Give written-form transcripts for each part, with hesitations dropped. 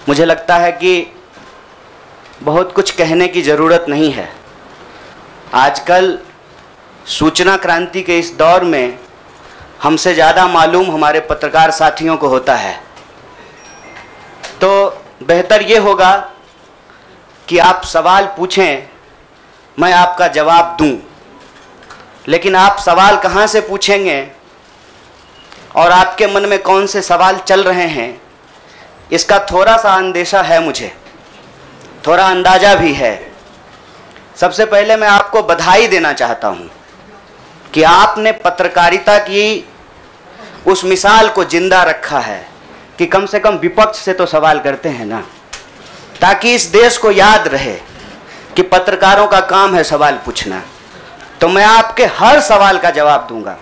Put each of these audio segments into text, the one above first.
मुझे लगता है कि बहुत कुछ कहने की ज़रूरत नहीं है। आजकल सूचना क्रांति के इस दौर में हमसे ज़्यादा मालूम हमारे पत्रकार साथियों को होता है। तो बेहतर ये होगा कि आप सवाल पूछें, मैं आपका जवाब दूं। लेकिन आप सवाल कहाँ से पूछेंगे और आपके मन में कौन से सवाल चल रहे हैं, इसका थोड़ा सा अंदेशा है, मुझे थोड़ा अंदाज़ा भी है। सबसे पहले मैं आपको बधाई देना चाहता हूं कि आपने पत्रकारिता की उस मिसाल को जिंदा रखा है कि कम से कम विपक्ष से तो सवाल करते हैं ना, ताकि इस देश को याद रहे कि पत्रकारों का काम है सवाल पूछना। तो मैं आपके हर सवाल का जवाब दूंगा।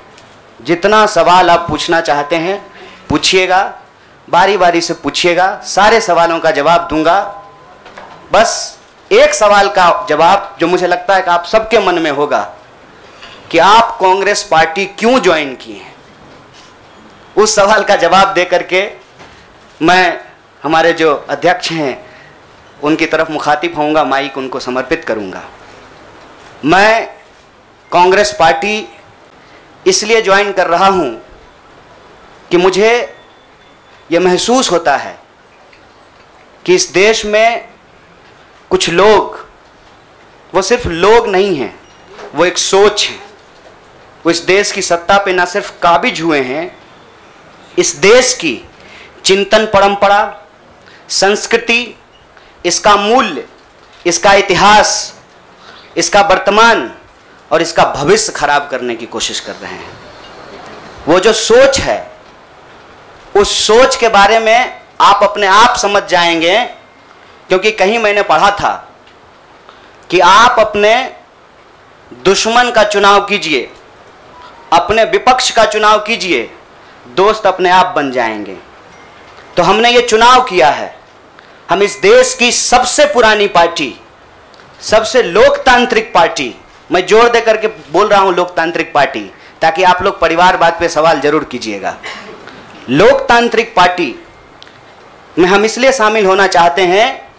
जितना सवाल आप पूछना चाहते हैं पूछिएगा, बारी बारी से पूछिएगा, सारे सवालों का जवाब दूंगा। बस एक सवाल का जवाब जो मुझे लगता है कि आप सबके मन में होगा कि आप कांग्रेस पार्टी क्यों ज्वाइन किए हैं, उस सवाल का जवाब दे करके मैं हमारे जो अध्यक्ष हैं उनकी तरफ मुखातिब होऊंगा, माइक उनको समर्पित करूंगा। मैं कांग्रेस पार्टी इसलिए ज्वाइन कर रहा हूं कि मुझे यह महसूस होता है कि इस देश में कुछ लोग, वो सिर्फ लोग नहीं हैं, वो एक सोच है। वो इस देश की सत्ता पे ना सिर्फ काबिज हुए हैं, इस देश की चिंतन परंपरा, संस्कृति, इसका मूल्य, इसका इतिहास, इसका वर्तमान और इसका भविष्य खराब करने की कोशिश कर रहे हैं। वो जो सोच है, उस सोच के बारे में आप अपने आप समझ जाएंगे, क्योंकि कहीं मैंने पढ़ा था कि आप अपने दुश्मन का चुनाव कीजिए, अपने विपक्ष का चुनाव कीजिए, दोस्त अपने आप बन जाएंगे। तो हमने ये चुनाव किया है। हम इस देश की सबसे पुरानी पार्टी, सबसे लोकतांत्रिक पार्टी, मैं जोर दे करके बोल रहा हूं लोकतांत्रिक पार्टी, ताकि आप लोग परिवारवाद पे सवाल जरूर कीजिएगा। लोकतांत्रिक पार्टी में हम इसलिए शामिल होना चाहते हैं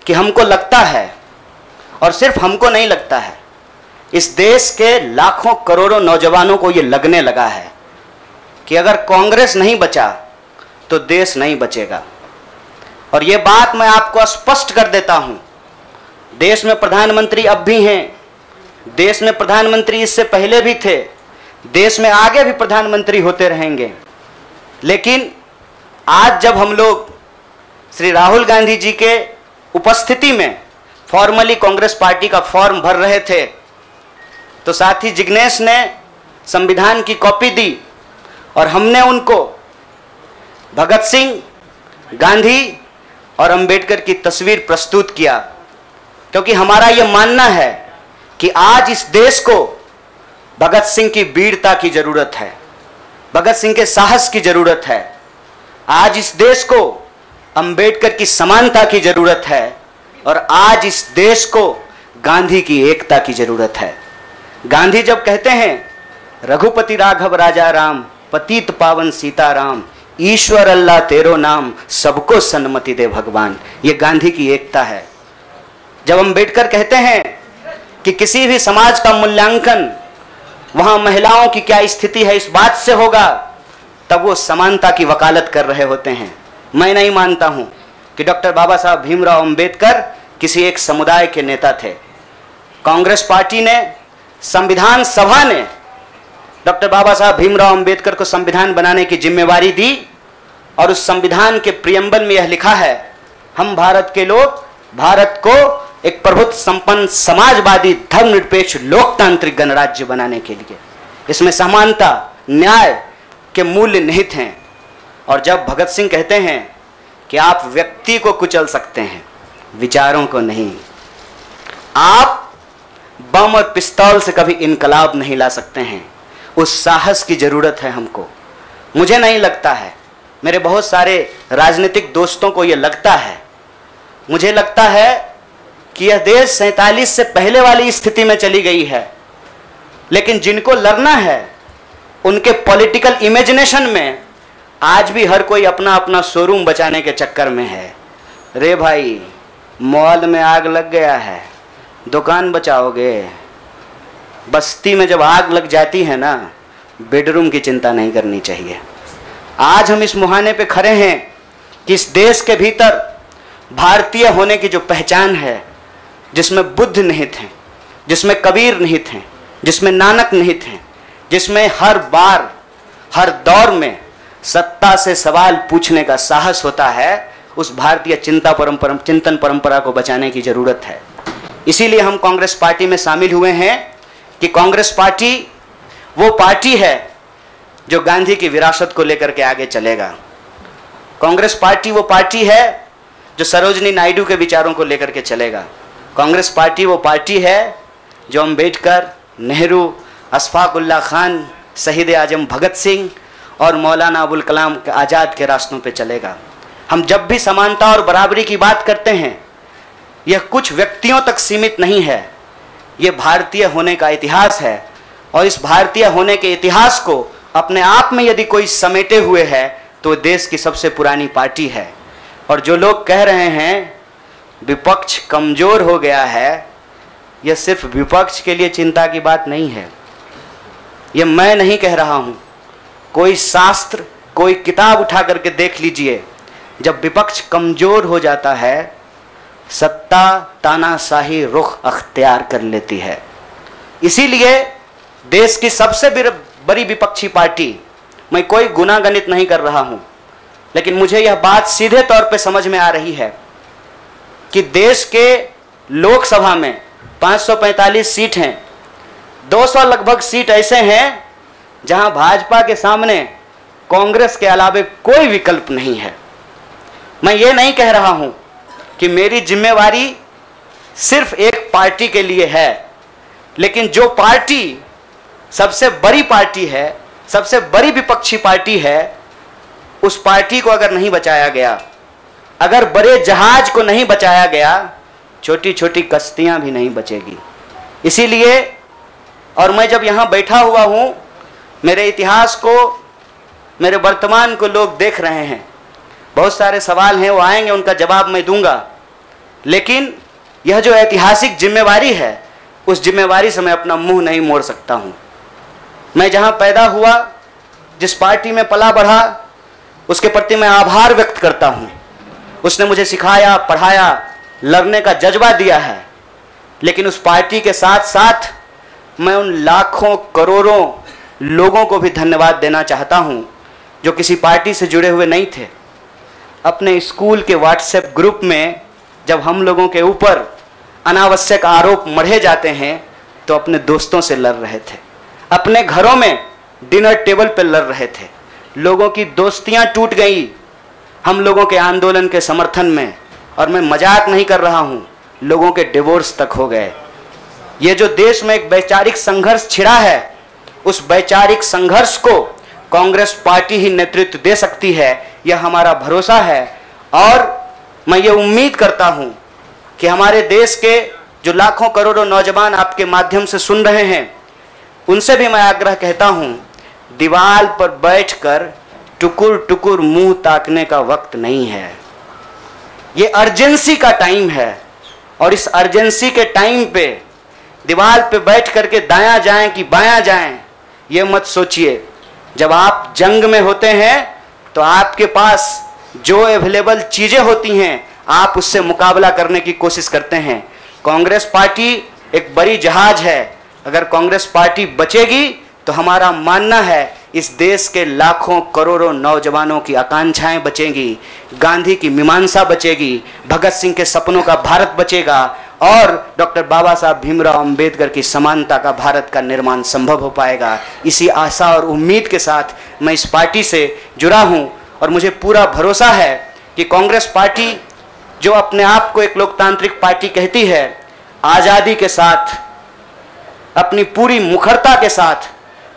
कि हमको लगता है, और सिर्फ हमको नहीं लगता है, इस देश के लाखों करोड़ों नौजवानों को ये लगने लगा है कि अगर कांग्रेस नहीं बचा तो देश नहीं बचेगा। और ये बात मैं आपको स्पष्ट कर देता हूं, देश में प्रधानमंत्री अब भी हैं, देश में प्रधानमंत्री इससे पहले भी थे, देश में आगे भी प्रधानमंत्री होते रहेंगे। लेकिन आज जब हम लोग श्री राहुल गांधी जी के उपस्थिति में फॉर्मली कांग्रेस पार्टी का फॉर्म भर रहे थे, तो साथी जिग्नेश ने संविधान की कॉपी दी और हमने उनको भगत सिंह, गांधी और अंबेडकर की तस्वीर प्रस्तुत किया, क्योंकि हमारा यह मानना है कि आज इस देश को भगत सिंह की वीरता की जरूरत है, भगत सिंह के साहस की जरूरत है। आज इस देश को अंबेडकर की समानता की जरूरत है, और आज इस देश को गांधी की एकता की जरूरत है। गांधी जब कहते हैं, रघुपति राघव राजा राम, पतित पावन सीताराम, ईश्वर अल्लाह तेरो नाम, सबको सन्मति दे भगवान, ये गांधी की एकता है। जब अंबेडकर कहते हैं कि किसी भी समाज का मूल्यांकन वहां महिलाओं की क्या स्थिति है इस बात से होगा, तब वो समानता की वकालत कर रहे होते हैं। मैं नहीं मानता हूं कि डॉक्टर बाबा साहब भीमराव अंबेडकर किसी एक समुदाय के नेता थे। कांग्रेस पार्टी ने, संविधान सभा ने डॉक्टर बाबा साहब भीमराव अंबेडकर को संविधान बनाने की जिम्मेवारी दी, और उस संविधान के प्रियम्बल में यह लिखा है, हम भारत के लोग भारत को एक प्रभुत्व संपन्न समाजवादी धर्मनिरपेक्ष लोकतांत्रिक गणराज्य बनाने के लिए, इसमें समानता, न्याय के मूल्य निहित हैं। और जब भगत सिंह कहते हैं कि आप व्यक्ति को कुचल सकते हैं, विचारों को नहीं, आप बम और पिस्तौल से कभी इनकलाब नहीं ला सकते हैं, उस साहस की जरूरत है हमको। मुझे नहीं लगता है, मेरे बहुत सारे राजनीतिक दोस्तों को यह लगता है। मुझे लगता है कि यह देश 47 से पहले वाली स्थिति में चली गई है, लेकिन जिनको लड़ना है उनके पॉलिटिकल इमेजिनेशन में आज भी हर कोई अपना अपना शोरूम बचाने के चक्कर में है। रे भाई मॉल में आग लग गया है, दुकान बचाओगे? बस्ती में जब आग लग जाती है ना, बेडरूम की चिंता नहीं करनी चाहिए। आज हम इस मुहाने पे खड़े हैं कि इस देश के भीतर भारतीय होने की जो पहचान है, जिसमें बुद्ध निहित हैं, जिसमें कबीर निहित हैं, जिसमें नानक निहित हैं, जिसमें हर बार हर दौर में सत्ता से सवाल पूछने का साहस होता है, उस भारतीय चिंतन परंपरा को बचाने की जरूरत है। इसीलिए हम कांग्रेस पार्टी में शामिल हुए हैं कि कांग्रेस पार्टी वो पार्टी है जो गांधी की विरासत को लेकर के आगे चलेगा। कांग्रेस पार्टी वो पार्टी है जो सरोजनी नायडू के विचारों को लेकर के चलेगा। कांग्रेस पार्टी वो पार्टी है जो अम्बेडकर, नेहरू, अशफाक उल्लाह खान, शहीद आजम भगत सिंह और मौलाना अबुल कलाम आज़ाद के रास्तों पे चलेगा। हम जब भी समानता और बराबरी की बात करते हैं, यह कुछ व्यक्तियों तक सीमित नहीं है, यह भारतीय होने का इतिहास है। और इस भारतीय होने के इतिहास को अपने आप में यदि कोई समेटे हुए है तो देश की सबसे पुरानी पार्टी है। और जो लोग कह रहे हैं विपक्ष कमजोर हो गया है, यह सिर्फ विपक्ष के लिए चिंता की बात नहीं है। यह मैं नहीं कह रहा हूं, कोई शास्त्र, कोई किताब उठा करके देख लीजिए। जब विपक्ष कमजोर हो जाता है, सत्ता तानाशाही रुख अख्तियार कर लेती है। इसीलिए देश की सबसे बड़ी विपक्षी पार्टी, मैं कोई गुनागणित नहीं कर रहा हूं, लेकिन मुझे यह बात सीधे तौर पे समझ में आ रही है कि देश के लोकसभा में 545 सीट हैं, 200 लगभग सीट ऐसे हैं जहां भाजपा के सामने कांग्रेस के अलावे कोई विकल्प नहीं है। मैं ये नहीं कह रहा हूं कि मेरी जिम्मेवारी सिर्फ एक पार्टी के लिए है, लेकिन जो पार्टी सबसे बड़ी पार्टी है, सबसे बड़ी विपक्षी पार्टी है, उस पार्टी को अगर नहीं बचाया गया, अगर बड़े जहाज को नहीं बचाया गया, छोटी छोटी कश्तियां भी नहीं बचेगी। इसीलिए, और मैं जब यहां बैठा हुआ हूं, मेरे इतिहास को, मेरे वर्तमान को लोग देख रहे हैं। बहुत सारे सवाल हैं, वो आएंगे, उनका जवाब मैं दूंगा। लेकिन यह जो ऐतिहासिक जिम्मेवारी है, उस जिम्मेवारी से मैं अपना मुंह नहीं मोड़ सकता हूं। मैं जहां पैदा हुआ, जिस पार्टी में पला बढ़ा, उसके प्रति मैं आभार व्यक्त करता हूं। उसने मुझे सिखाया, पढ़ाया, लड़ने का जज्बा दिया है। लेकिन उस पार्टी के साथ साथ मैं उन लाखों करोड़ों लोगों को भी धन्यवाद देना चाहता हूं जो किसी पार्टी से जुड़े हुए नहीं थे। अपने स्कूल के व्हाट्सएप ग्रुप में जब हम लोगों के ऊपर अनावश्यक आरोप मढ़े जाते हैं तो अपने दोस्तों से लड़ रहे थे, अपने घरों में डिनर टेबल पर लड़ रहे थे। लोगों की दोस्तियां टूट गई हम लोगों के आंदोलन के समर्थन में, और मैं मजाक नहीं कर रहा हूं, लोगों के डिवोर्स तक हो गए। ये जो देश में एक वैचारिक संघर्ष छिड़ा है, उस वैचारिक संघर्ष को कांग्रेस पार्टी ही नेतृत्व दे सकती है, यह हमारा भरोसा है। और मैं ये उम्मीद करता हूं कि हमारे देश के जो लाखों करोड़ों नौजवान आपके माध्यम से सुन रहे हैं, उनसे भी मैं आग्रह कहता हूं, दीवार पर बैठकर टुकुर टुकुर मुंह ताकने का वक्त नहीं है। ये अर्जेंसी का टाइम है, और इस अर्जेंसी के टाइम पे दीवार पे बैठ करके दायां जाएं कि बायां जाएं, ये मत सोचिए। जब आप जंग में होते हैं तो आपके पास जो अवेलेबल चीजें होती हैं, आप उससे मुकाबला करने की कोशिश करते हैं। कांग्रेस पार्टी एक बड़ी जहाज है, अगर कांग्रेस पार्टी बचेगी तो हमारा मानना है इस देश के लाखों करोड़ों नौजवानों की आकांक्षाएं बचेंगी, गांधी की मीमांसा बचेगी, भगत सिंह के सपनों का भारत बचेगा, और डॉक्टर बाबा साहब भीमराव अंबेडकर की समानता का भारत का निर्माण संभव हो पाएगा। इसी आशा और उम्मीद के साथ मैं इस पार्टी से जुड़ा हूं, और मुझे पूरा भरोसा है कि कांग्रेस पार्टी जो अपने आप को एक लोकतांत्रिक पार्टी कहती है, आज़ादी के साथ, अपनी पूरी मुखरता के साथ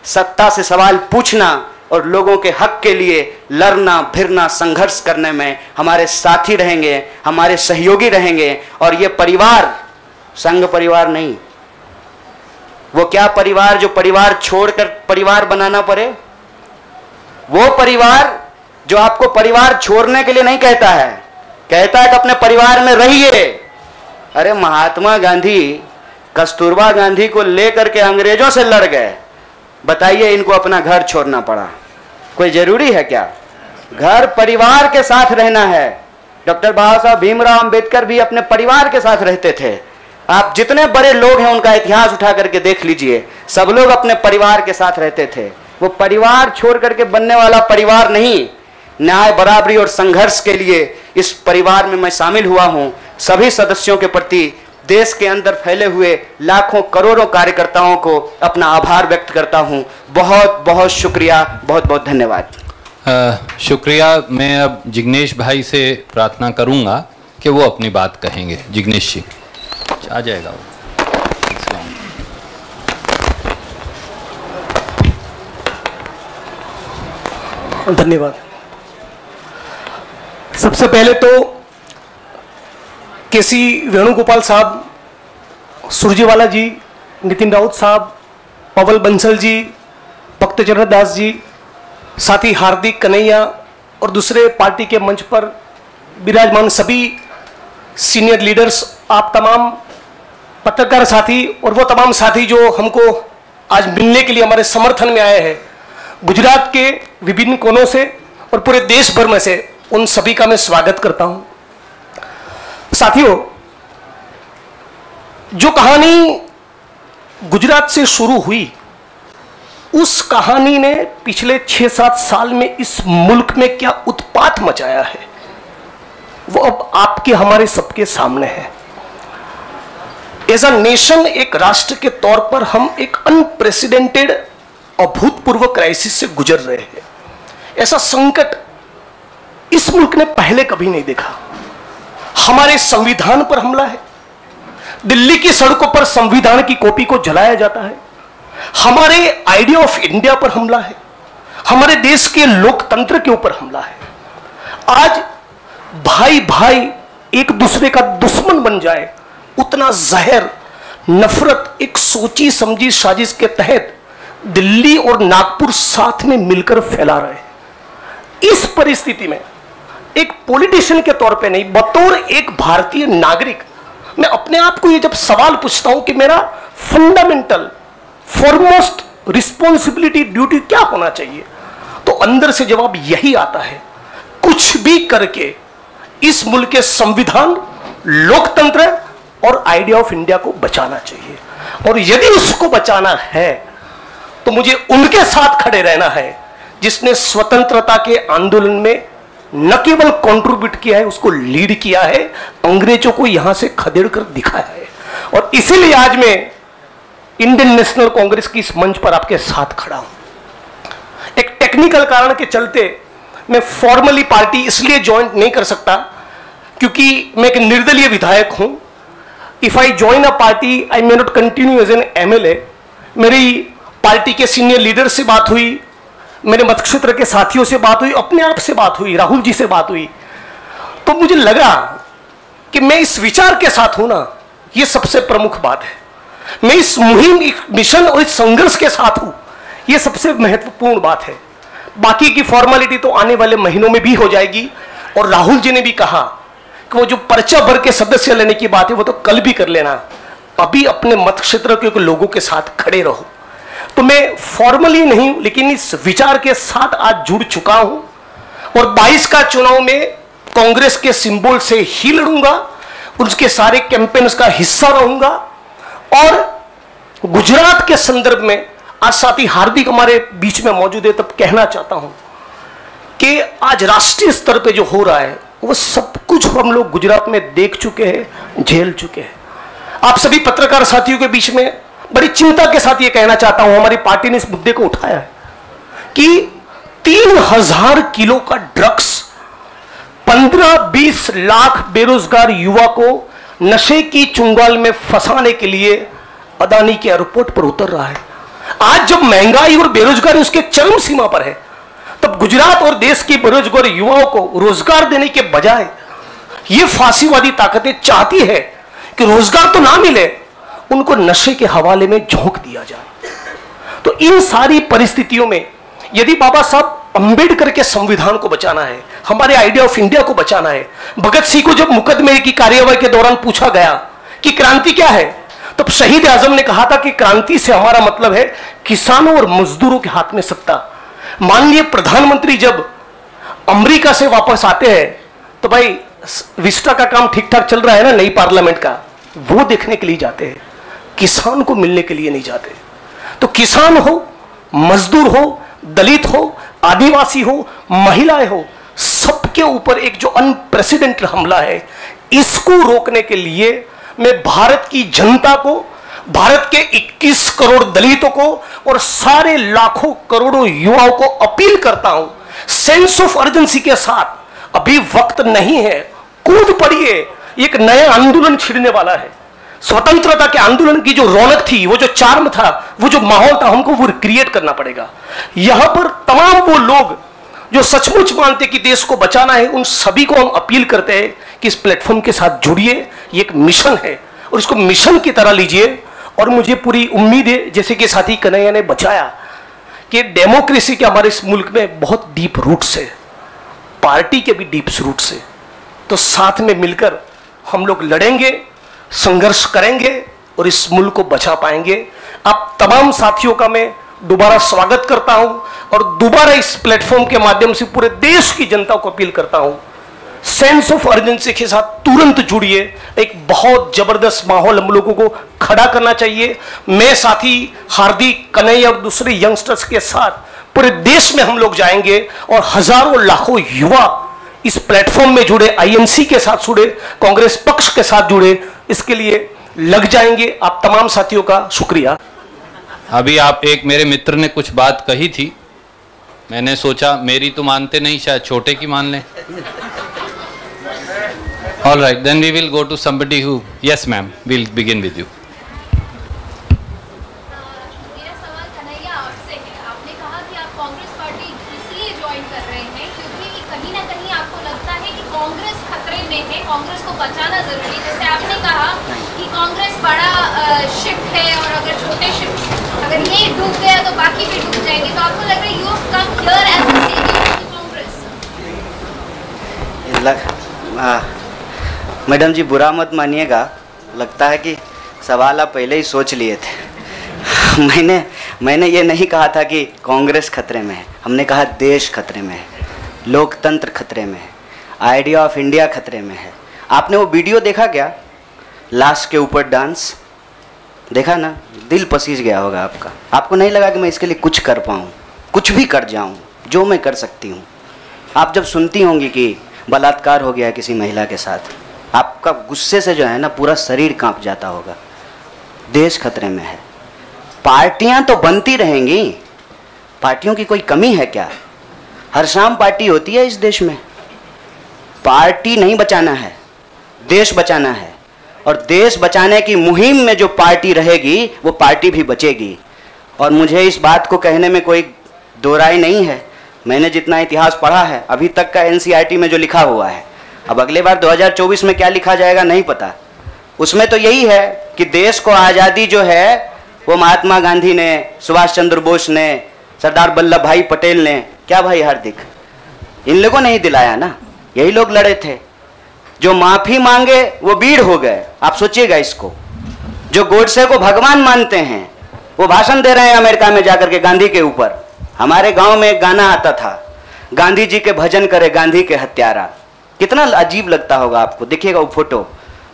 सत्ता से सवाल पूछना और लोगों के हक के लिए लड़ना भिड़ना संघर्ष करने में हमारे साथी रहेंगे, हमारे सहयोगी रहेंगे। और ये परिवार संघ परिवार नहीं, वो क्या परिवार जो परिवार छोड़कर परिवार बनाना पड़े, वो परिवार जो आपको परिवार छोड़ने के लिए नहीं कहता है, कहता है कि अपने परिवार में रहिए। अरे महात्मा गांधी कस्तूरबा गांधी को लेकर के अंग्रेजों से लड़ गए, बताइए इनको अपना घर छोड़ना पड़ा। कोई जरूरी है क्या? घर परिवार के साथ रहना है। डॉक्टर बाबा साहब भीमराव अंबेडकर भी अपने परिवार के साथ रहते थे। आप जितने बड़े लोग हैं उनका इतिहास उठा करके देख लीजिए, सब लोग अपने परिवार के साथ रहते थे। वो परिवार छोड़ करके बनने वाला परिवार नहीं। न्याय, बराबरी और संघर्ष के लिए इस परिवार में मैं शामिल हुआ हूं। सभी सदस्यों के प्रति देश के अंदर फैले हुए लाखों करोड़ों कार्यकर्ताओं को अपना आभार व्यक्त करता हूं। बहुत बहुत शुक्रिया, बहुत बहुत धन्यवाद। शुक्रिया। मैं अब जिग्नेश भाई से प्रार्थना करूंगा कि वो अपनी बात कहेंगे। जिग्नेश जी आ जाएगा वो। धन्यवाद। सबसे पहले तो केसी वेणुगोपाल साहब, सुरजेवाला जी, नितिन राउत साहब, पवल बंसल जी, भक्तचरण दास जी, साथी हार्दिक, कन्हैया और दूसरे पार्टी के मंच पर विराजमान सभी सीनियर लीडर्स, आप तमाम पत्रकार साथी और वो तमाम साथी जो हमको आज मिलने के लिए हमारे समर्थन में आए हैं गुजरात के विभिन्न कोनों से और पूरे देश भर में से, उन सभी का मैं स्वागत करता हूं। साथियों, जो कहानी गुजरात से शुरू हुई, उस कहानी ने पिछले 6-7 साल में इस मुल्क में क्या उत्पात मचाया है, वो अब आपके हमारे सबके सामने है। एज अ नेशन, एक राष्ट्र के तौर पर हम एक अनप्रेसिडेंटेड, अभूतपूर्व क्राइसिस से गुजर रहे हैं। ऐसा संकट इस मुल्क ने पहले कभी नहीं देखा। हमारे संविधान पर हमला है, दिल्ली की सड़कों पर संविधान की कॉपी को जलाया जाता है, हमारे आइडिया ऑफ इंडिया पर हमला है, हमारे देश के लोकतंत्र के ऊपर हमला है। आज भाई भाई एक दूसरे का दुश्मन बन जाए, उतना जहर, नफरत एक सोची समझी साजिश के तहत दिल्ली और नागपुर साथ में मिलकर फैला रहे हैं। इस परिस्थिति में एक पॉलिटिशियन के तौर पे नहीं, बतौर एक भारतीय नागरिक, मैं अपने आप को ये जब सवाल पूछता हूं कि मेरा फंडामेंटल फॉरमोस्ट रिस्पॉन्सिबिलिटी, ड्यूटी क्या होना चाहिए, तो अंदर से जवाब यही आता है, कुछ भी करके इस मुल्क के संविधान, लोकतंत्र और आइडिया ऑफ इंडिया को बचाना चाहिए। और यदि उसको बचाना है तो मुझे उनके साथ खड़े रहना है जिसने स्वतंत्रता के आंदोलन में न केवल कंट्रीब्यूट किया है, उसको लीड किया है, अंग्रेजों को यहां से खदेड़ कर दिखाया है। और इसीलिए आज मैं इंडियन नेशनल कांग्रेस की इस मंच पर आपके साथ खड़ा हूं। एक टेक्निकल कारण के चलते मैं फॉर्मली पार्टी इसलिए ज्वाइन नहीं कर सकता क्योंकि मैं एक निर्दलीय विधायक हूं। If I join a party I may not continue as an MLA. मेरी पार्टी के सीनियर लीडर से बात हुई, मेरे मत क्षेत्र के साथियों से बात हुई, अपने आप से बात हुई, राहुल जी से बात हुई, तो मुझे लगा कि मैं इस विचार के साथ हूं ना, ये सबसे प्रमुख बात है। मैं इस मुहिम, मिशन और इस संघर्ष के साथ हूं, ये सबसे महत्वपूर्ण बात है। बाकी की फॉर्मेलिटी तो आने वाले महीनों में भी हो जाएगी। और राहुल जी ने भी कहा कि वो जो पर्चा भर के सदस्य लेने की बात है वो तो कल भी कर लेना, अभी अपने मत क्षेत्र के लोगों के साथ खड़े रहो। तो मैं फॉर्मली नहीं लेकिन इस विचार के साथ आज जुड़ चुका हूं और 22 का चुनाव में कांग्रेस के सिंबल से ही लड़ूंगा, उसके सारे कैंपेन्स का हिस्सा रहूंगा। और गुजरात के संदर्भ में आज साथी हार्दिक हमारे बीच में मौजूद है, तब कहना चाहता हूं कि आज राष्ट्रीय स्तर पे जो हो रहा है वो सब कुछ हम लोग गुजरात में देख चुके हैं, झेल चुके हैं। आप सभी पत्रकार साथियों के बीच में बड़ी चिंता के साथ ये कहना चाहता हूं, हमारी पार्टी ने इस मुद्दे को उठाया है कि 3000 किलो का ड्रग्स 15-20 लाख बेरोजगार युवा को नशे की चुंगाल में फंसाने के लिए अदानी के एयरपोर्ट पर उतर रहा है। आज जब महंगाई और बेरोजगारी उसके चरम सीमा पर है, तब गुजरात और देश के बेरोजगार युवाओं को रोजगार देने के बजाय ये फांसीवादी ताकतें चाहती है कि रोजगार तो ना मिले, उनको नशे के हवाले में झोंक दिया जाए। तो इन सारी परिस्थितियों में यदि बाबा साहब अंबेडकर के संविधान को बचाना है, हमारे आइडिया ऑफ इंडिया को बचाना है। भगत सिंह को जब मुकदमे की कार्यवाही के दौरान पूछा गया कि क्रांति क्या है, तब शहीद आजम ने कहा था कि क्रांति से हमारा मतलब है किसानों और मजदूरों के हाथ में सत्ता। माननीय प्रधानमंत्री जब अमेरिका से वापस आते हैं तो भाई विस्टा का काम ठीक ठाक चल रहा है ना, नई पार्लियामेंट का, वो देखने के लिए जाते हैं, किसान को मिलने के लिए नहीं जाते। तो किसान हो, मजदूर हो, दलित हो, आदिवासी हो, महिलाएं हो, सबके ऊपर एक जो अनप्रेसिडेंटेड हमला है, इसको रोकने के लिए मैं भारत की जनता को, भारत के 21 करोड़ दलितों को और सारे लाखों करोड़ों युवाओं को अपील करता हूं, सेंस ऑफ अर्जेंसी के साथ, अभी वक्त नहीं है, कूद पड़िए, एक नया आंदोलन छिड़ने वाला है। स्वतंत्रता के आंदोलन की जो रौनक थी, वो जो चार्म था, वो जो माहौल था, हमको वो क्रिएट करना पड़ेगा। यहां पर तमाम वो लोग जो सचमुच मानते कि देश को बचाना है, उन सभी को हम अपील करते हैं कि इस प्लेटफॉर्म के साथ जुड़िए। ये एक मिशन है और इसको मिशन की तरह लीजिए। और मुझे पूरी उम्मीद है, जैसे कि साथी कन्हैया ने बचाया, कि डेमोक्रेसी के हमारे इस मुल्क में बहुत डीप रूट्स है, पार्टी के भी डीप रूट्स है। तो साथ में मिलकर हम लोग लड़ेंगे, संघर्ष करेंगे और इस मुल्क को बचा पाएंगे। आप तमाम साथियों का मैं दोबारा स्वागत करता हूं और दोबारा इस प्लेटफॉर्म के माध्यम से पूरे देश की जनता को अपील करता हूं, सेंस ऑफ अर्जेंसी के साथ तुरंत जुड़िए। एक बहुत जबरदस्त माहौल हम लोगों को खड़ा करना चाहिए। मैं साथी हार्दिक, कन्हैया और दूसरे यंगस्टर्स के साथ पूरे देश में हम लोग जाएंगे और हजारों लाखों युवा इस प्लेटफॉर्म में जुड़े, आईएनसी के साथ जुड़े, कांग्रेस पक्ष के साथ जुड़े, इसके लिए लग जाएंगे। आप तमाम साथियों का शुक्रिया। अभी आप एक मेरे मित्र ने कुछ बात कही थी, मैंने सोचा मेरी तो मानते नहीं, शायद छोटे की मान लें। All right, then we will go to somebody who, yes ma'am, will begin with you. मेरा सवाल कन्हैया आपसे है। आपने कहा कि आप कांग्रेस पार्टी इसलिए ज्वाइन कर रहे हैं क्योंकि कहीं ना कहीं आपको लगता है कि कांग्रेस खतरे में है, कांग्रेस को बचाना जरूरी है। जैसे आपने कहा कि कांग्रेस बड़ा शिप है और अगर छोटे शिप, अगर ये डूब गया तो बाकी भी डूब जाएंगे। तो आपको लग रहा है you have come here as a saviour to Congress? Madam ji बुरा मत मानिएगा, लगता है कि सवाल आप पहले ही सोच लिए थे। मैंने ये नहीं कहा था कि कांग्रेस खतरे में है, हमने कहा देश खतरे में है, लोकतंत्र खतरे में है, आइडिया ऑफ इंडिया खतरे में है। आपने वो वीडियो देखा क्या, लाश के ऊपर डांस देखा ना, दिल पसीज गया होगा आपका। आपको नहीं लगा कि मैं इसके लिए कुछ कर पाऊँ, कुछ भी कर जाऊँ जो मैं कर सकती हूँ। आप जब सुनती होंगी कि बलात्कार हो गया है किसी महिला के साथ, आपका गुस्से से जो है ना पूरा शरीर कांप जाता होगा। देश खतरे में है। पार्टियां तो बनती रहेंगी, पार्टियों की कोई कमी है क्या? हर शाम पार्टी होती है इस देश में। पार्टी नहीं बचाना है, देश बचाना है। और देश बचाने की मुहिम में जो पार्टी रहेगी वो पार्टी भी बचेगी। और मुझे इस बात को कहने में कोई दो राय नहीं है। मैंने जितना इतिहास पढ़ा है अभी तक का एनसीईआरटी में जो लिखा हुआ है, अब अगले बार 2024 में क्या लिखा जाएगा नहीं पता। उसमें तो यही है कि देश को आज़ादी जो है वो महात्मा गांधी ने, सुभाष चंद्र बोस ने, सरदार वल्लभ भाई पटेल ने, क्या भाई हार्दिक, इन लोगों ने ही दिलाया ना। यही लोग लड़े थे। जो माफी मांगे वो वीर हो गए। आप सोचिएगा इसको। जो गोडसे को भगवान मानते हैं वो भाषण दे रहे हैं अमेरिका में जाकर के गांधी के ऊपर। हमारे गांव में एक गाना आता था, गांधी जी के भजन करे गांधी के हत्यारा। कितना अजीब लगता होगा आपको। देखिएगा वो फोटो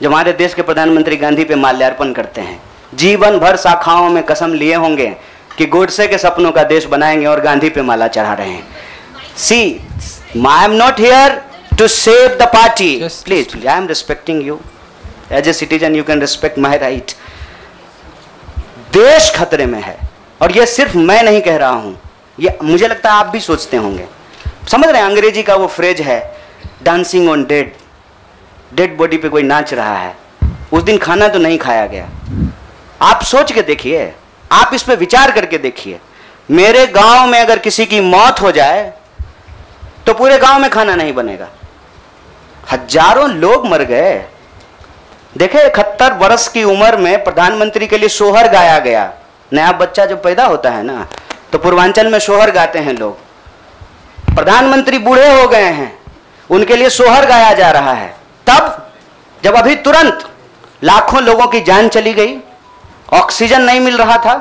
जब हमारे देश के प्रधानमंत्री गांधी पे माल्यार्पण करते हैं। जीवन भर शाखाओं में कसम लिए होंगे कि गोडसे के सपनों का देश बनाएंगे और गांधी पे माला चढ़ा रहे हैं। See, I am not here to save the party. Please, I am respecting you as a citizen. You can respect my right. देश खतरे में है और ये सिर्फ मैं नहीं कह रहा हूं, ये मुझे लगता है आप भी सोचते होंगे। समझ रहे हैं, अंग्रेजी का वो फ्रेज है dancing on dead. Dead body पे कोई नाच रहा है। उस दिन खाना तो नहीं खाया गया। आप सोच के देखिए, आप इस पे विचार करके देखिए। मेरे गांव में अगर किसी की मौत हो जाए तो पूरे गांव में खाना नहीं बनेगा। हजारों लोग मर गए। देखे 71 वर्ष की उम्र में प्रधानमंत्री के लिए सोहर गाया गया। नया बच्चा जब पैदा होता है ना तो पूर्वांचल में सोहर गाते हैं लोग। प्रधानमंत्री बूढ़े हो गए हैं, उनके लिए सोहर गाया जा रहा है, तब जब अभी तुरंत लाखों लोगों की जान चली गई, ऑक्सीजन नहीं मिल रहा था,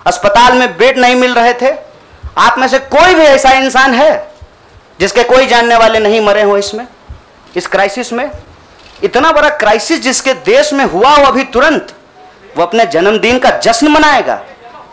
अस्पताल में बेड नहीं मिल रहे थे। आप में से कोई भी ऐसा इंसान है जिसके कोई जानने वाले नहीं मरे हो इसमें, इस क्राइसिस में? इतना बड़ा क्राइसिस जिसके देश में हुआ हो अभी तुरंत, वो अपने जन्मदिन का जश्न मनाएगा?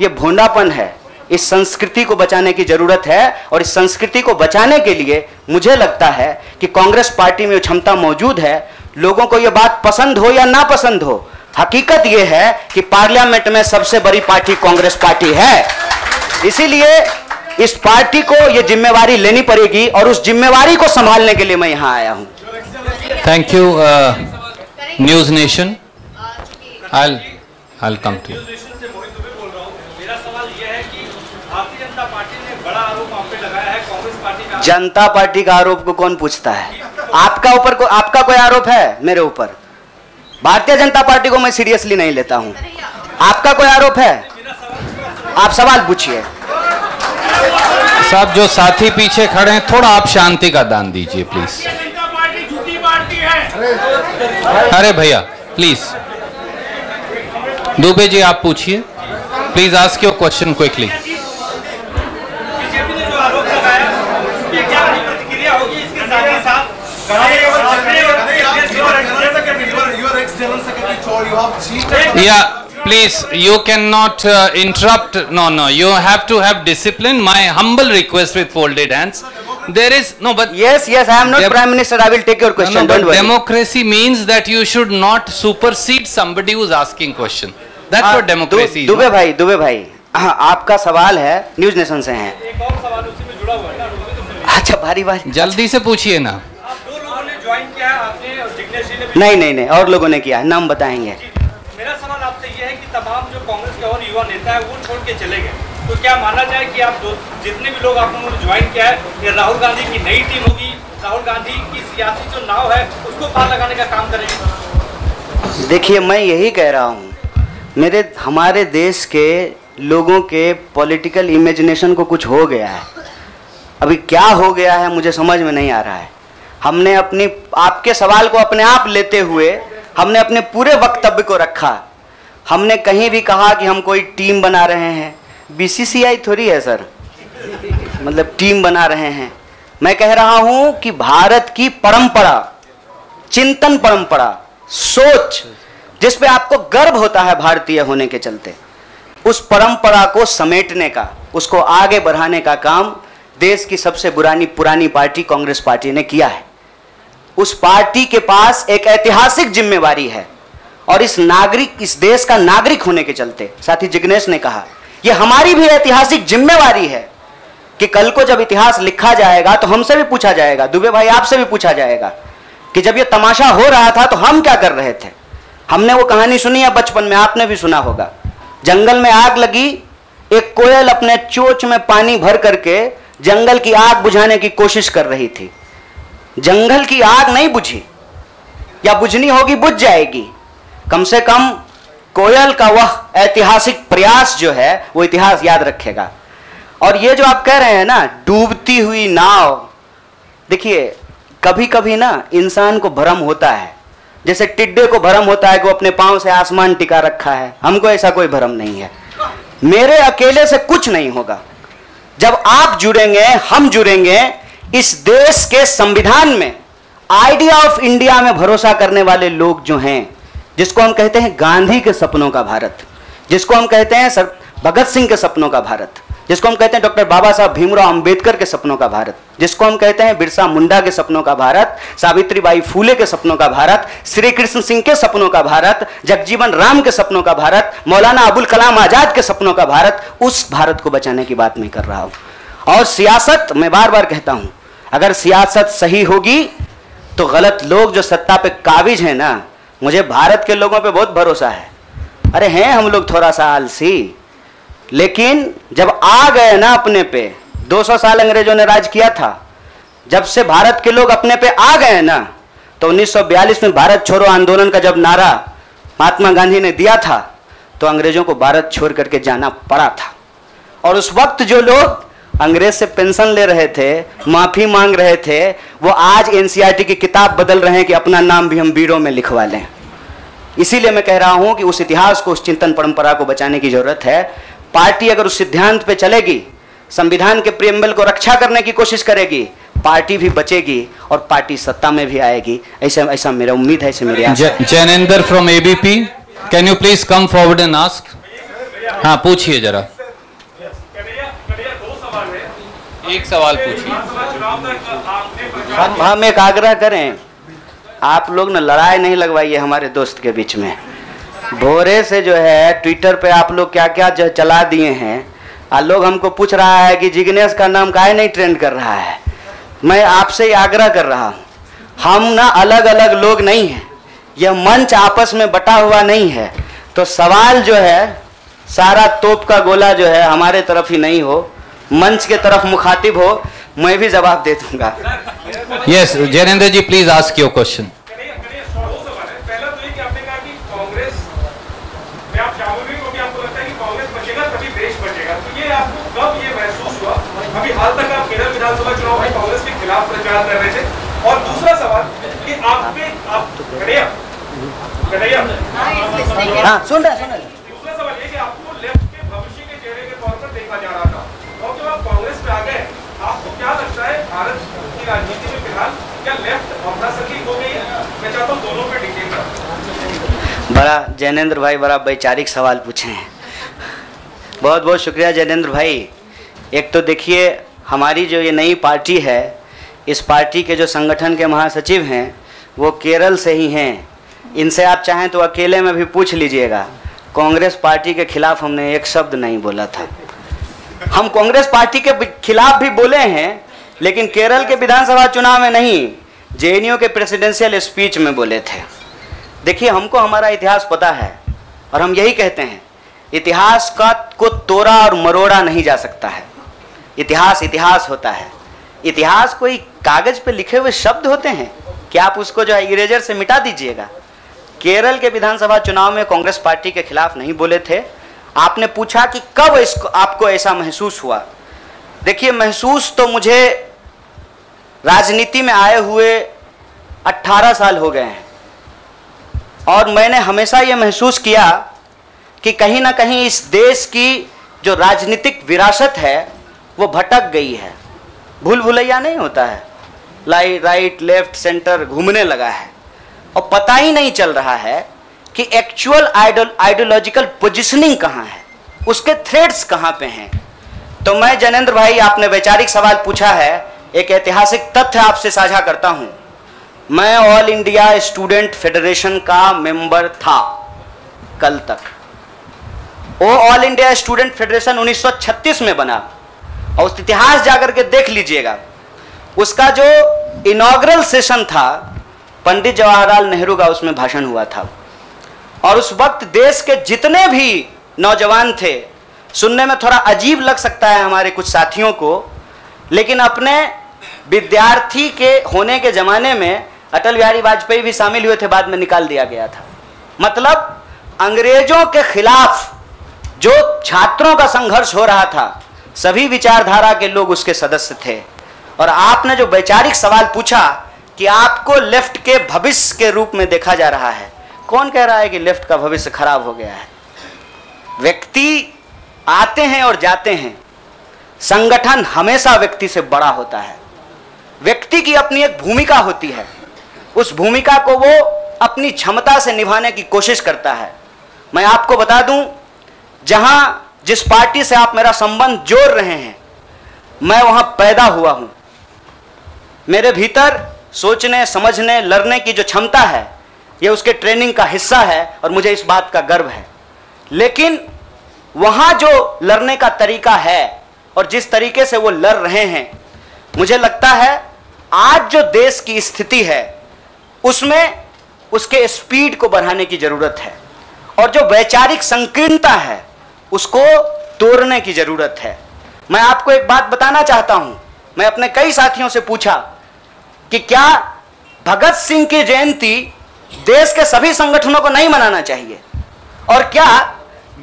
ये भोंडापन है। इस संस्कृति को बचाने की जरूरत है, और इस संस्कृति को बचाने के लिए मुझे लगता है कि कांग्रेस पार्टी में क्षमता मौजूद है। लोगों को यह बात पसंद हो या ना पसंद हो, हकीकत यह है कि पार्लियामेंट में सबसे बड़ी पार्टी कांग्रेस पार्टी है। इसीलिए इस पार्टी को यह जिम्मेवारी लेनी पड़ेगी, और उस जिम्मेवारी को संभालने के लिए मैं यहां आया हूं। Thank you news nation. I'll come to you. Janata party का आरोप को कौन पूछता है? आपका कोई आरोप है मेरे ऊपर? भारतीय जनता पार्टी को मैं सीरियसली नहीं लेता हूं। आपका कोई आरोप है? आप सवाल पूछिए। साहब, जो साथी पीछे खड़े हैं, थोड़ा आप शांति का दान दीजिए प्लीज। अरे भैया प्लीज, दुबे जी आप पूछिए please, ask your question quickly. Yeah, please, you cannot interrupt. No, you have to have discipline. My humble request with folded hands. There is no, but yes, I am not Prime Minister. I will take your question. No, don't worry. Democracy means that you should not supersede somebody who is asking question. That's what democracy is. Dubey भाई, आपका सवाल है, news nation से हैं। एक और सवाल उसी में जुड़ा हुआ है ना। अच्छा, भारी जल्दी से पूछिए ना। आप दो लोगों ने ज्वाइन किया है, आपने और जिग्नेश जी ने भी। नहीं, और लोगों ने किया है, नाम बताएंगे। मेरा सवाल आपसे ये है कि तमाम जो कांग्रेस के और युवा नेता है वो छोड़ के चले गए, तो क्या माना जाए कि आप जितने भी लोग आपने ज्वाइन किया है, ये राहुल गांधी की नई टीम होगी, राहुल गांधी की सियासी जो नाव है उसको पार लगाने का काम करेगी? देखिए, मैं यही कह रहा हूँ, हमारे देश के लोगों के पॉलिटिकल इमेजिनेशन को कुछ हो गया है। अभी क्या हो गया है मुझे समझ में नहीं आ रहा है। हमने आपके सवाल को अपने आप लेते हुए हमने अपने पूरे वक्तव्य को रखा। हमने कहीं भी कहा कि हम कोई टीम बना रहे हैं? बीसीसीआई थोड़ी है सर, मतलब टीम बना रहे हैं। मैं कह रहा हूं कि भारत की परंपरा, चिंतन परंपरा, सोच, जिस पे आपको गर्व होता है भारतीय होने के चलते, उस परंपरा को समेटने का, उसको आगे बढ़ाने का काम देश की सबसे पुरानी पार्टी कांग्रेस पार्टी ने किया है। उस पार्टी के पास एक ऐतिहासिक जिम्मेवारी है, और इस देश का नागरिक होने के चलते, साथी जिग्नेश ने कहा, यह हमारी भी ऐतिहासिक जिम्मेवारी है कि कल को जब इतिहास लिखा जाएगा तो हमसे भी पूछा जाएगा, दुबे भाई आपसे भी पूछा जाएगा कि जब यह तमाशा हो रहा था तो हम क्या कर रहे थे। हमने वो कहानी सुनी है बचपन में, आपने भी सुना होगा। जंगल में आग लगी, एक कोयल अपने चोंच में पानी भर करके जंगल की आग बुझाने की कोशिश कर रही थी। जंगल की आग नहीं बुझी, या बुझनी होगी बुझ जाएगी। कम से कम कोयल का वह ऐतिहासिक प्रयास जो है वो इतिहास याद रखेगा। और ये जो आप कह रहे हैं ना, डूबती हुई नाव, देखिए कभी कभी ना इंसान को भ्रम होता है, जैसे टिड्डे को भ्रम होता है कि वो अपने पांव से आसमान टिका रखा है। हमको ऐसा कोई भ्रम नहीं है। मेरे अकेले से कुछ नहीं होगा। जब आप जुड़ेंगे, हम जुड़ेंगे, इस देश के संविधान में, आइडिया ऑफ इंडिया में भरोसा करने वाले लोग जो हैं, जिसको हम कहते हैं गांधी के सपनों का भारत, जिसको हम कहते हैं भगत सिंह के सपनों का भारत, जिसको हम कहते हैं डॉक्टर बाबा साहब भीमराव अंबेडकर के सपनों का भारत, जिसको हम कहते हैं बिरसा मुंडा के सपनों का भारत, सावित्रीबाई फूले के सपनों का भारत, श्री कृष्ण सिंह के सपनों का भारत, जगजीवन राम के सपनों का भारत, मौलाना अबुल कलाम आजाद के सपनों का भारत, उस भारत को बचाने की बात मैं कर रहा हूं। और सियासत, मैं बार बार कहता हूं, अगर सियासत सही होगी तो गलत लोग जो सत्ता पे काबिज हैं ना, मुझे भारत के लोगों पे बहुत भरोसा है। अरे हैं हम लोग थोड़ा सा आलसी, लेकिन जब आ गए ना अपने पे, 200 साल अंग्रेजों ने राज किया था, जब से भारत के लोग अपने पे आ गए ना, तो 1942 में भारत छोड़ो आंदोलन का जब नारा महात्मा गांधी ने दिया था, तो अंग्रेजों को भारत छोड़ करके जाना पड़ा था। और उस वक्त जो लोग अंग्रेज से पेंशन ले रहे थे, माफी मांग रहे थे, वो आज एनसीईआरटी की किताब बदल रहे हैं कि अपना नाम भी हम बीरो में लिखवा लें। इसीलिए मैं कह रहा हूं कि उस इतिहास को, उस चिंतन परंपरा को बचाने की जरूरत है। पार्टी अगर उस सिद्धांत पे चलेगी, संविधान के प्रियम्बल को रक्षा करने की कोशिश करेगी, पार्टी भी बचेगी और पार्टी सत्ता में भी आएगी। ऐसा मेरा उम्मीद है, ऐसे मेरी आशा है। Jainendra from ABP, can you please come forward and ask. हाँ, पूछिए जरा। एक सवाल पूछिए। हम एक आग्रह करें, आप लोग न लड़ाई नहीं लगवाइए हमारे दोस्त के बीच में। भोरे से जो है ट्विटर पे आप लोग क्या क्या चला दिए हैं, और लोग हमको पूछ रहा है कि जिग्नेश का नाम काहे नहीं ट्रेंड कर रहा है। मैं आपसे ही आग्रह कर रहा हूँ, हम ना अलग अलग लोग नहीं हैं, यह मंच आपस में बटा हुआ नहीं है। तो सवाल जो है सारा तोप का गोला जो है हमारे तरफ ही नहीं हो, मंच के तरफ मुखातिब हो, मैं भी जवाब दे दूंगा। Yes, Jainendra ji please ask your question. अभी हाल तक आप केरल विधानसभा चुनाव में कांग्रेस के खिलाफ प्रचार कर रहे थे, और दूसरा सवाल कि सुन रहे दूसरा सवाल ये कि आपको लेफ्ट के भविष्य के चेहरे के तौर पर देखा जा रहा था, और जब आप कांग्रेस में आ गए, आपको क्या लगता है भारत की राजनीति में फिलहाल क्या लेफ्ट अवसर हो गई है? मैं चाहता हूँ दोनों पे डिटेल करें। बड़ा जैनेंद्र भाई बड़ा वैचारिक सवाल पूछे हैं, बहुत बहुत शुक्रिया जैनेंद्र भाई। एक तो देखिए, हमारी जो ये नई पार्टी है, इस पार्टी के जो संगठन के महासचिव हैं वो केरल से ही हैं। इनसे आप चाहें तो अकेले में भी पूछ लीजिएगा, कांग्रेस पार्टी के खिलाफ हमने एक शब्द नहीं बोला था। हम कांग्रेस पार्टी के खिलाफ भी बोले हैं, लेकिन केरल के विधानसभा चुनाव में नहीं, जेएनयू के प्रेसिडेंशियल स्पीच में बोले थे। देखिए, हमको हमारा इतिहास पता है, और हम यही कहते हैं, इतिहास को तोड़ा और मरोड़ा नहीं जा सकता है। इतिहास इतिहास होता है। इतिहास कोई कागज पे लिखे हुए शब्द होते हैं कि आप उसको जो है इरेजर से मिटा दीजिएगा। केरल के विधानसभा चुनाव में कांग्रेस पार्टी के खिलाफ नहीं बोले थे। आपने पूछा कि कब इसको आपको ऐसा महसूस हुआ। देखिए, महसूस तो मुझे राजनीति में आए हुए 18 साल हो गए हैं, और मैंने हमेशा ये महसूस किया कि कहीं ना कहीं इस देश की जो राजनीतिक विरासत है वो भटक गई है। भूल भुलैया नहीं होता है, राइट लेफ्ट सेंटर घूमने लगा है, और पता ही नहीं चल रहा है कि एक्चुअल आइडियोलॉजिकल पोजीशनिंग कहाँ है, उसके थ्रेड्स कहाँ पे हैं। तो मैं जैनेंद्र भाई, आपने वैचारिक सवाल पूछा है, एक ऐतिहासिक तथ्य आपसे साझा करता हूँ। मैं ऑल इंडिया स्टूडेंट फेडरेशन का मेंबर था कल तक। वो ऑल इंडिया स्टूडेंट फेडरेशन 1936 में बना, और उस इतिहास जाकर के देख लीजिएगा। उसका जो इनॉग्रल सेशन था, पंडित जवाहरलाल नेहरू का उसमें भाषण हुआ था, और उस वक्त देश के जितने भी नौजवान थे, सुनने में थोड़ा अजीब लग सकता है हमारे कुछ साथियों को, लेकिन अपने विद्यार्थी के होने के जमाने में अटल बिहारी वाजपेयी भी शामिल हुए थे, बाद में निकाल दिया गया था। मतलब अंग्रेजों के खिलाफ जो छात्रों का संघर्ष हो रहा था, सभी विचारधारा के लोग उसके सदस्य थे। और आपने जो वैचारिक सवाल पूछा कि आपको लेफ्ट के भविष्य के रूप में देखा जा रहा है, कौन कह रहा है कि लेफ्ट का भविष्य खराब हो गया है? व्यक्ति आते हैं और जाते हैं, संगठन हमेशा व्यक्ति से बड़ा होता है। व्यक्ति की अपनी एक भूमिका होती है, उस भूमिका को वो अपनी क्षमता से निभाने की कोशिश करता है। मैं आपको बता दूं, जहां जिस पार्टी से आप मेरा संबंध जोड़ रहे हैं, मैं वहां पैदा हुआ हूं। मेरे भीतर सोचने, समझने, लड़ने की जो क्षमता है, यह उसके ट्रेनिंग का हिस्सा है, और मुझे इस बात का गर्व है। लेकिन वहां जो लड़ने का तरीका है और जिस तरीके से वो लड़ रहे हैं, मुझे लगता है आज जो देश की स्थिति है उसमें उसके स्पीड को बढ़ाने की जरूरत है, और जो वैचारिक संकीर्णता है उसको तोड़ने की जरूरत है। मैं आपको एक बात बताना चाहता हूं। मैं अपने कई साथियों से पूछा कि क्या भगत सिंह की जयंती देश के सभी संगठनों को नहीं मनाना चाहिए, और क्या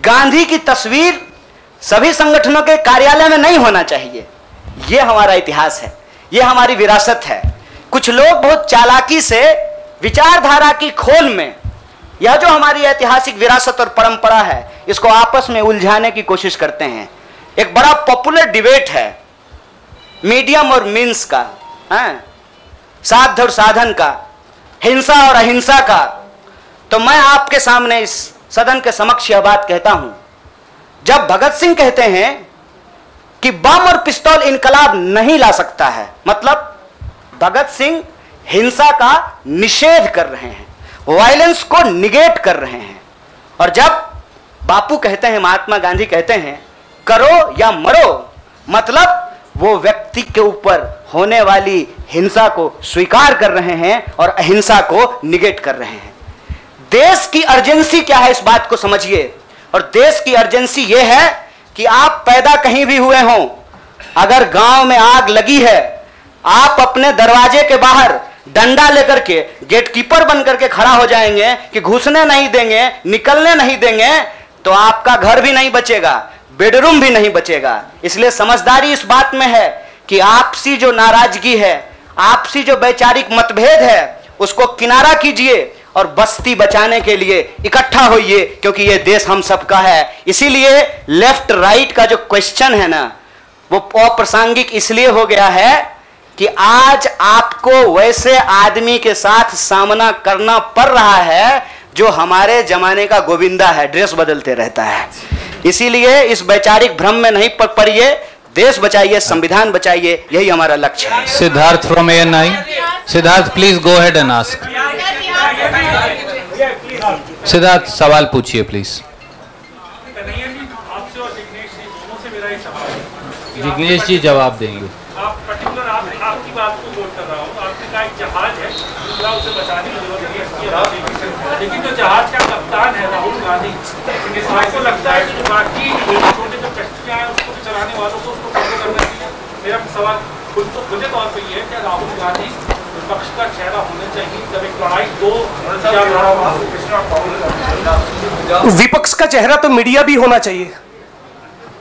गांधी की तस्वीर सभी संगठनों के कार्यालय में नहीं होना चाहिए? ये हमारा इतिहास है, ये हमारी विरासत है। कुछ लोग बहुत चालाकी से विचारधारा की खोल में यह जो हमारी ऐतिहासिक विरासत और परंपरा है, इसको आपस में उलझाने की कोशिश करते हैं। एक बड़ा पॉपुलर डिबेट है मीडियम और मीन्स का, साध्य और साधन का, हिंसा और अहिंसा का। तो मैं आपके सामने इस सदन के समक्ष यह बात कहता हूं, जब भगत सिंह कहते हैं कि बम और पिस्तौल इनकलाब नहीं ला सकता है, मतलब भगत सिंह हिंसा का निषेध कर रहे हैं, वायलेंस को निगेट कर रहे हैं। और जब बापू कहते हैं, महात्मा गांधी कहते हैं करो या मरो, मतलब वो व्यक्ति के ऊपर होने वाली हिंसा को स्वीकार कर रहे हैं और अहिंसा को निगेट कर रहे हैं। देश की अर्जेंसी क्या है, इस बात को समझिए। और देश की अर्जेंसी यह है कि आप पैदा कहीं भी हुए हों, अगर गांव में आग लगी है, आप अपने दरवाजे के बाहर डंडा लेकर के गेटकीपर बन करके खड़ा हो जाएंगे कि घुसने नहीं देंगे, निकलने नहीं देंगे, तो आपका घर भी नहीं बचेगा, बेडरूम भी नहीं बचेगा। इसलिए समझदारी इस बात में है कि आपसी जो नाराजगी है, आपसी जो वैचारिक मतभेद है, उसको किनारा कीजिए और बस्ती बचाने के लिए इकट्ठा होइए, क्योंकि ये देश हम सबका है। इसीलिए लेफ्ट राइट का जो क्वेश्चन है ना, वो अप्रासंगिक इसलिए हो गया है कि आज आपको वैसे आदमी के साथ सामना करना पड़ रहा है जो हमारे जमाने का गोविंदा है, ड्रेस बदलते रहता है। इसीलिए इस वैचारिक भ्रम में नहीं पड़िए, देश बचाइए, संविधान बचाइए, यही हमारा लक्ष्य है। Siddharth from ANI, Siddharth please go ahead and ask. Siddharth सवाल पूछिए प्लीज। कन्हैया जी, आपसे और जिग्नेश जी दोनों से मेरा एक सवाल है। जिग्नेश जी जवाब देंगे। आप पर्टिकुलर आपकी बात को नोट कर रहा हूँ। आपने कहा एक जहाज है, दूसरा उसे बचाने की जरूरत नहीं है, लेकिन जो जहाज का कप्तान है राहुल गांधी, इसको लगता है कि बाकी छोटे जो कश्तियां हैं उसको चलाने वालों को उसको फॉलो करना चाहिए। मेरा सवाल खुले तौर पर यह है कि राहुल गांधी विपक्ष का चेहरा होना चाहिए जब एक लड़ाई विपक्ष का चेहरा तो मीडिया भी होना चाहिए।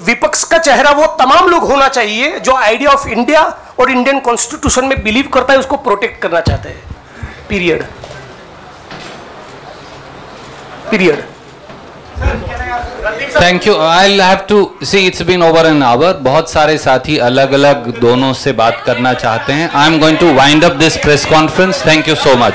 विपक्ष का चेहरा वो तमाम लोग होना चाहिए जो आइडिया ऑफ इंडिया और इंडियन कॉन्स्टिट्यूशन में बिलीव करता है, उसको प्रोटेक्ट करना चाहते हैं। Period. Thank you. I have to see, it's been over an hour. बहुत सारे साथी अलग अलग दोनों से बात करना चाहते हैं। I am going to wind up this press conference. Thank you so much.